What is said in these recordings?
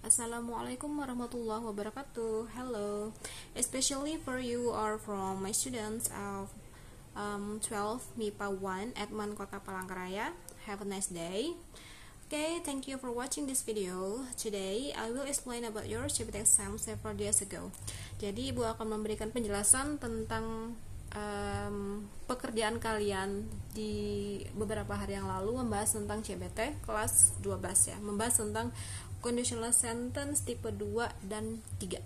Assalamualaikum warahmatullahi wabarakatuh. Hello, especially for you are from my students of 12 MIPA 1 Edman Kota Palangkaraya. Have a nice day. Okay, thank you for watching this video. Today, I will explain about your CBT exam several days ago. Jadi, Ibu akan memberikan penjelasan tentang pekerjaan kalian di beberapa hari yang lalu, membahas tentang CBT kelas 12 ya, membahas tentang conditional sentence tipe 2 dan 3.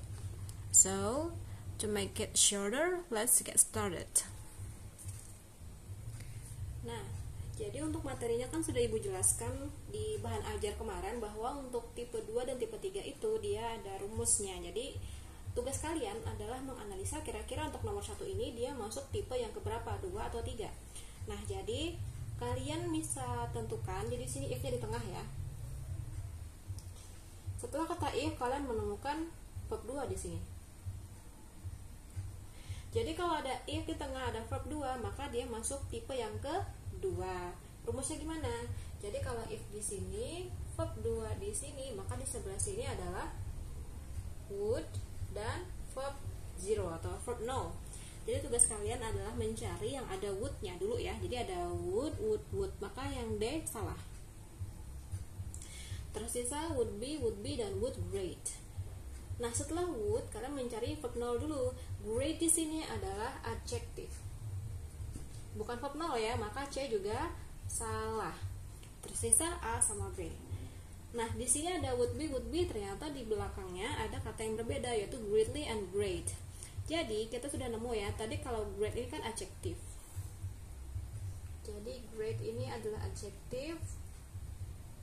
So, to make it shorter, let's get started. Nah, jadi untuk materinya kan sudah Ibu jelaskan di bahan ajar kemarin bahwa untuk tipe 2 dan tipe 3 itu dia ada rumusnya. Jadi, tugas kalian adalah menganalisa kira-kira untuk nomor 1 ini dia masuk tipe yang keberapa, 2 atau 3. Nah, jadi kalian bisa tentukan, jadi sini if-nya di tengah ya. Setelah kata if, kalian menemukan verb 2 di sini. Jadi kalau ada if di tengah ada verb 2, maka dia masuk tipe yang kedua. Rumusnya gimana? Jadi kalau if di sini, verb 2 di sini, maka di sebelah sini adalah would dan verb 0 atau verb no. Jadi tugas kalian adalah mencari yang ada would-nya dulu ya. Jadi ada would, maka yang D salah. Tersisa would be, dan would great. Nah, setelah would, kalian mencari verb 0 dulu. Great di sini adalah adjective, bukan verb 0 ya, maka C juga salah. Tersisa A sama B. Nah, di sini ada would be, ternyata di belakangnya ada kata yang berbeda, yaitu greatly and great. Jadi, kita sudah nemu ya, tadi kalau great ini kan adjective. Jadi, great ini adalah adjective.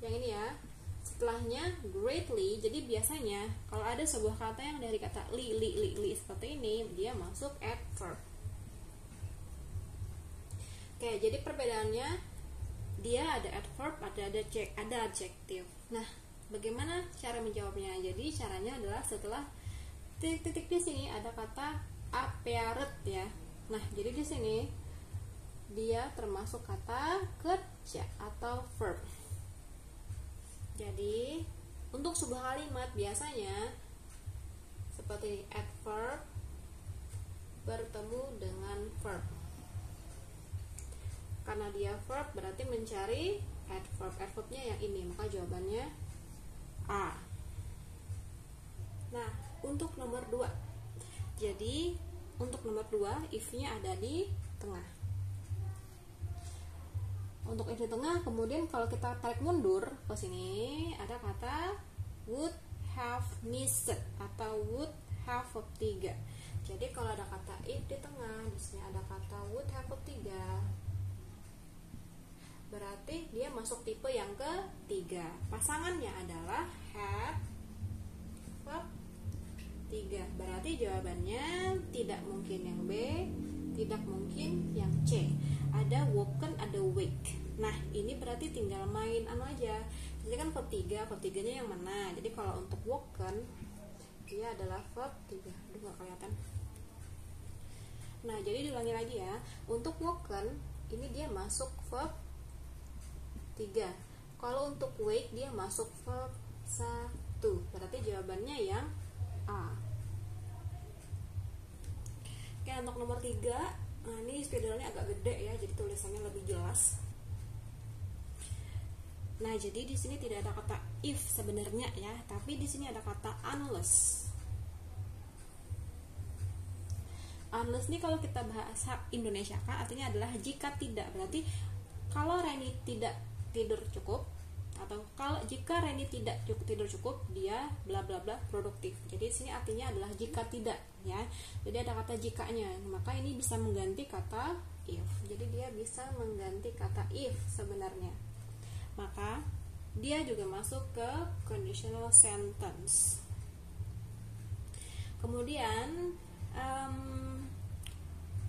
Yang ini ya. Setelahnya greatly, jadi biasanya kalau ada sebuah kata yang dari kata li seperti ini, dia masuk adverb. Oke, jadi perbedaannya dia ada adverb, ada adjective. Nah, bagaimana cara menjawabnya? Jadi caranya adalah setelah titik-titik di sini ada kata appeared ya. Nah, jadi di sini dia termasuk kata kerja atau verb. Jadi, untuk sebuah kalimat biasanya seperti adverb bertemu dengan verb. Karena dia verb berarti mencari adverbnya yang ini, maka jawabannya A. Nah, untuk nomor 2. Jadi, untuk nomor 2 if-nya ada di tengah. Untuk if di tengah, kemudian kalau kita tarik mundur ke sini ada kata would have missed atau would have verb 3. Jadi kalau ada kata if di tengah, di sini ada kata would have verb 3. Berarti dia masuk tipe yang ketiga. Pasangannya adalah had verb 3. Berarti jawabannya tidak mungkin yang B, tidak mungkin yang C. Ada woken, ada wake. Nah, ini berarti tinggal main aja. Jadi kan verb 3-nya yang mana? Jadi kalau untuk woken, dia adalah verb 3. Aduh, gak kelihatan. Nah, jadi diulangi lagi ya. Untuk woken, ini dia masuk verb 3. Kalau untuk wake, dia masuk verb 1. Berarti jawabannya yang A. Oke, untuk nomor 3, nah ini spidolnya agak gede ya, jadi tulisannya lebih jelas. Nah, jadi di sini tidak ada kata if sebenarnya ya, tapi di sini ada kata unless. Unless ini kalau kita bahasa Indonesia kan artinya adalah jika tidak. Berarti kalau Reni tidak tidur cukup, atau kalau jika Reni tidak tidur cukup, dia bla bla bla produktif. Jadi di sini artinya adalah jika tidak ya. Jadi ada kata jikanya. Maka ini bisa mengganti kata if. Jadi dia bisa mengganti kata if sebenarnya. Maka dia juga masuk ke conditional sentence. Kemudian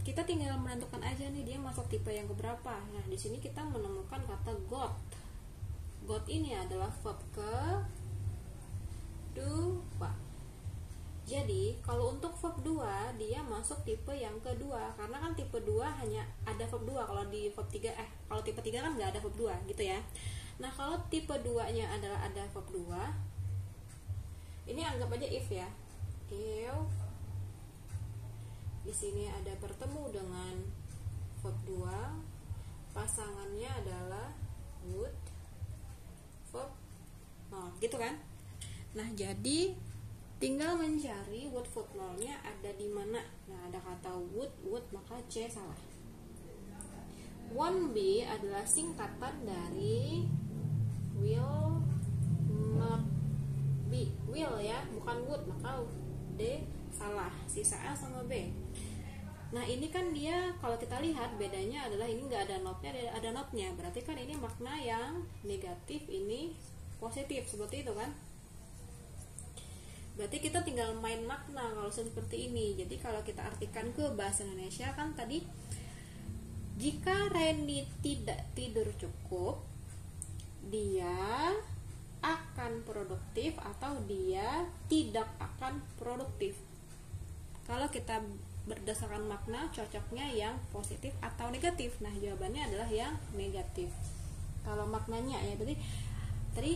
kita tinggal menentukan aja nih dia masuk tipe yang keberapa. Nah, di sini kita menemukan kata got. Got ini adalah verb kedua. Jadi, kalau untuk verb 2 dia masuk tipe yang kedua. Karena kan tipe 2 hanya ada verb 2. Kalau di verb 3 kalau tipe 3 kan nggak ada verb 2 gitu ya. Nah, kalau tipe 2-nya adalah ada verb 2, anggap aja if ya. If di sini ada bertemu dengan verb 2, pasangannya adalah would, verb not, gitu kan? Nah, jadi tinggal mencari would verb not-nya ada di mana. Nah, ada kata would, maka C salah. 1B adalah singkatan dari will not be. Will ya, bukan would, maka D salah. Sisa A sama B. Nah, ini kan dia kalau kita lihat bedanya adalah ini nggak ada notnya, ada notnya. Berarti kan ini makna yang negatif, ini positif, seperti itu kan? Berarti kita tinggal main makna kalau seperti ini. Jadi kalau kita artikan ke bahasa Indonesia kan tadi, jika Reni tidak tidur cukup, dia akan produktif atau dia tidak akan produktif. Kalau kita berdasarkan makna, cocoknya yang positif atau negatif. Nah, jawabannya adalah yang negatif. Kalau maknanya ya, berarti tadi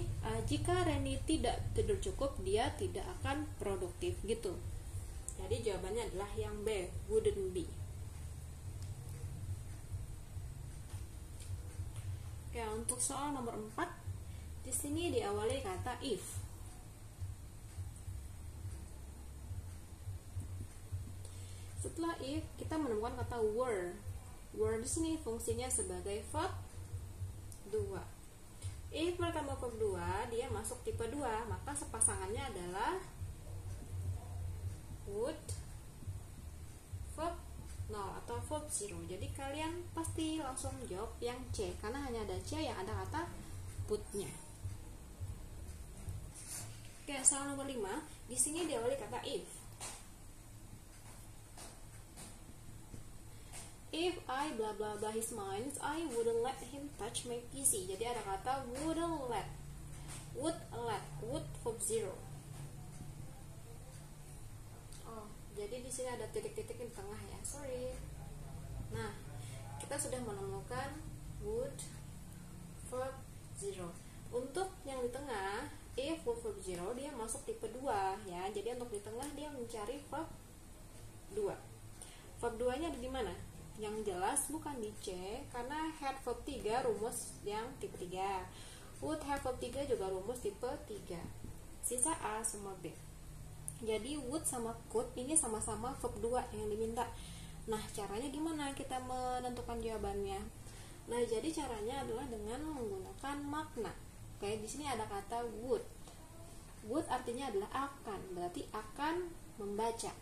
jika Reni tidak tidur cukup, dia tidak akan produktif gitu. Jadi jawabannya adalah yang B, wouldn't be. Oke, untuk soal nomor 4, di sini diawali kata if. Setelah if, kita menemukan kata were. Were di sini fungsinya sebagai verb 2. If bertambah verb 2, dia masuk tipe 2, maka sepasangannya adalah would, verb 0 atau verb 0. Jadi kalian pasti langsung jawab yang C, karena hanya ada C yang ada kata would-nya. Oke, soal nomor 5, di sini diawali kata if. If I blah blah blah his mind, I wouldn't let him touch my PC. Jadi ada kata wouldn't let. Would verb 0. Oh, jadi di sini ada titik-titik di tengah ya. Sorry. Nah, kita sudah menemukan would verb 0. Untuk yang di tengah, if verb 0 dia masuk tipe 2 ya. Jadi untuk di tengah dia mencari verb 2. Verb 2-nya ada di mana? Yang jelas bukan di C, karena had verb 3 rumus yang tipe 3. Would have verb 3 juga rumus tipe 3. Sisa A sama B. Jadi would sama could ini sama-sama verb 2 yang diminta. Nah, caranya gimana kita menentukan jawabannya? Nah, jadi caranya adalah dengan menggunakan makna. Kayak di sini ada kata would. Would artinya adalah akan, berarti akan membaca.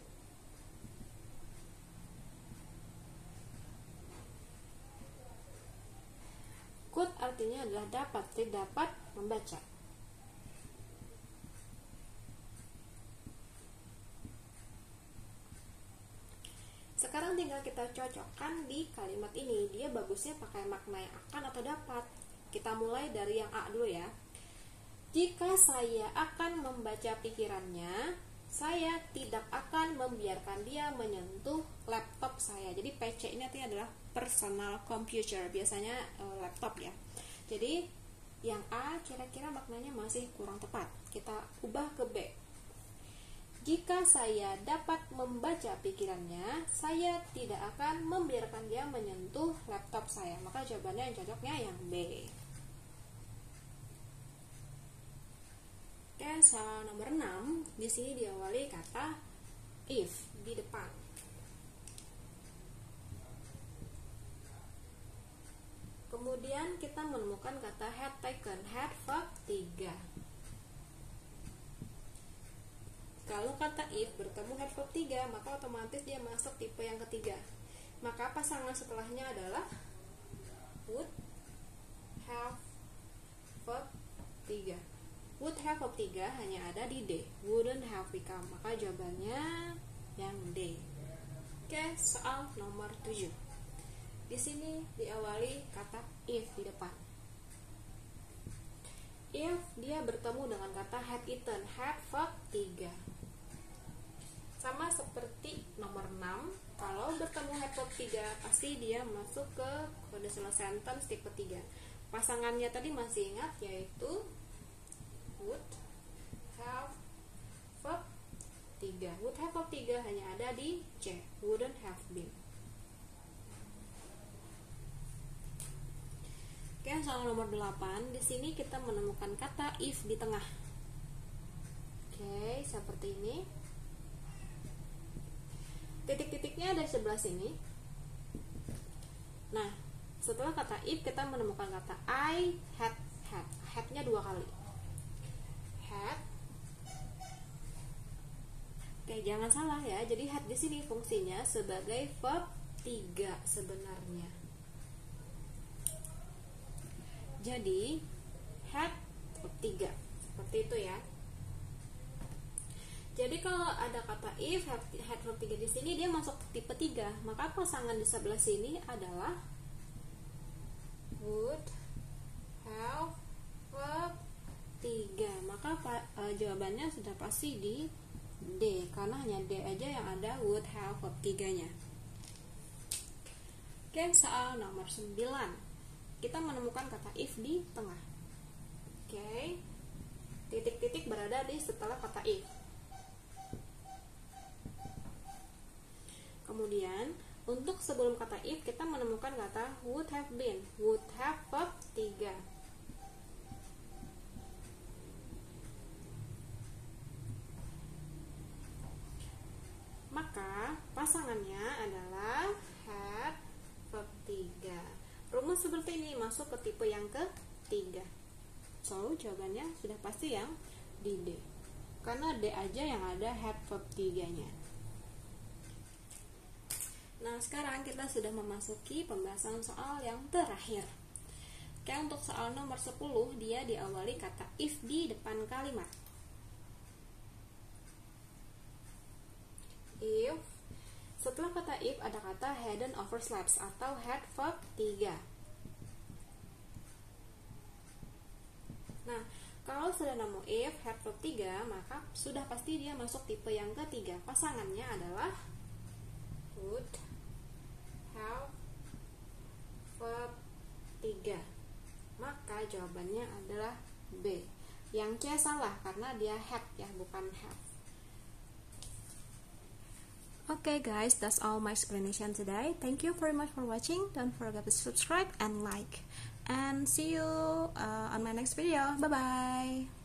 Could artinya adalah dapat, tidak dapat membaca. Sekarang tinggal kita cocokkan di kalimat ini. Dia bagusnya pakai makna yang akan atau dapat. Kita mulai dari yang A dulu ya. Jika saya akan membaca pikirannya, saya tidak akan membiarkan dia menyentuh laptop saya. Jadi PC ini artinya adalah personal computer, biasanya laptop ya. Jadi yang A kira-kira maknanya masih kurang tepat. Kita ubah ke B. Jika saya dapat membaca pikirannya, saya tidak akan membiarkan dia menyentuh laptop saya. Maka jawabannya yang cocoknya yang B. Oke, soal nomor 6, di sini diawali kata if di depan. Kemudian kita menemukan kata had taken, had verb 3. Kalau kata if bertemu had verb 3, maka otomatis dia masuk tipe yang ketiga. Maka pasangan setelahnya adalah would have verb 3. Would have verb 3 hanya ada di D, wouldn't have become. Maka jawabannya yang D. Oke, soal nomor 7. Di sini diawali kata if di depan. If dia bertemu dengan kata had eaten, had verb 3. Sama seperti nomor 6, kalau bertemu had verb 3 pasti dia masuk ke conditional sentence tipe 3. Pasangannya tadi masih ingat, yaitu would have verb 3 hanya ada di C, wouldn't have been. Oke, soal nomor 8. Di sini kita menemukan kata if di tengah. Oke, seperti ini. Titik-titiknya ada di sebelah sini. Nah, setelah kata if kita menemukan kata I had. Had-nya 2 kali. Had. Oke, jangan salah ya. Jadi had di sini fungsinya sebagai verb 3 sebenarnya. Jadi had verb 3 seperti itu ya. Jadi kalau ada kata if had verb 3 di sini dia masuk tipe 3, maka pasangan di sebelah sini adalah would have verb 3. Maka jawabannya sudah pasti di D, karena hanya D aja yang ada would have verb 3-nya. Oke, soal nomor 9. Kita menemukan kata if di tengah. Oke. Titik-titik berada di setelah kata if. Kemudian, untuk sebelum kata if kita menemukan kata would have been. Would have verb 3. Maka pasangannya adalah had verb 3. Rumus seperti ini masuk ke tipe yang ketiga. So, jawabannya sudah pasti yang di D. Karena D aja yang ada had verb 3-nya. Nah, sekarang kita sudah memasuki pembahasan soal yang terakhir. Oke, untuk soal nomor 10, dia diawali kata if di depan kalimat. If, setelah kata if ada kata hadn't overslaps atau had verb 3. Nah, kalau sudah nemu if had verb 3, maka sudah pasti dia masuk tipe yang ketiga. Pasangannya adalah would have verb 3. Maka jawabannya adalah B. Yang C salah karena dia had ya, bukan have. Okay guys, that's all my explanation today. Thank you very much for watching. Don't forget to subscribe and like. And see you on my next video. Bye bye.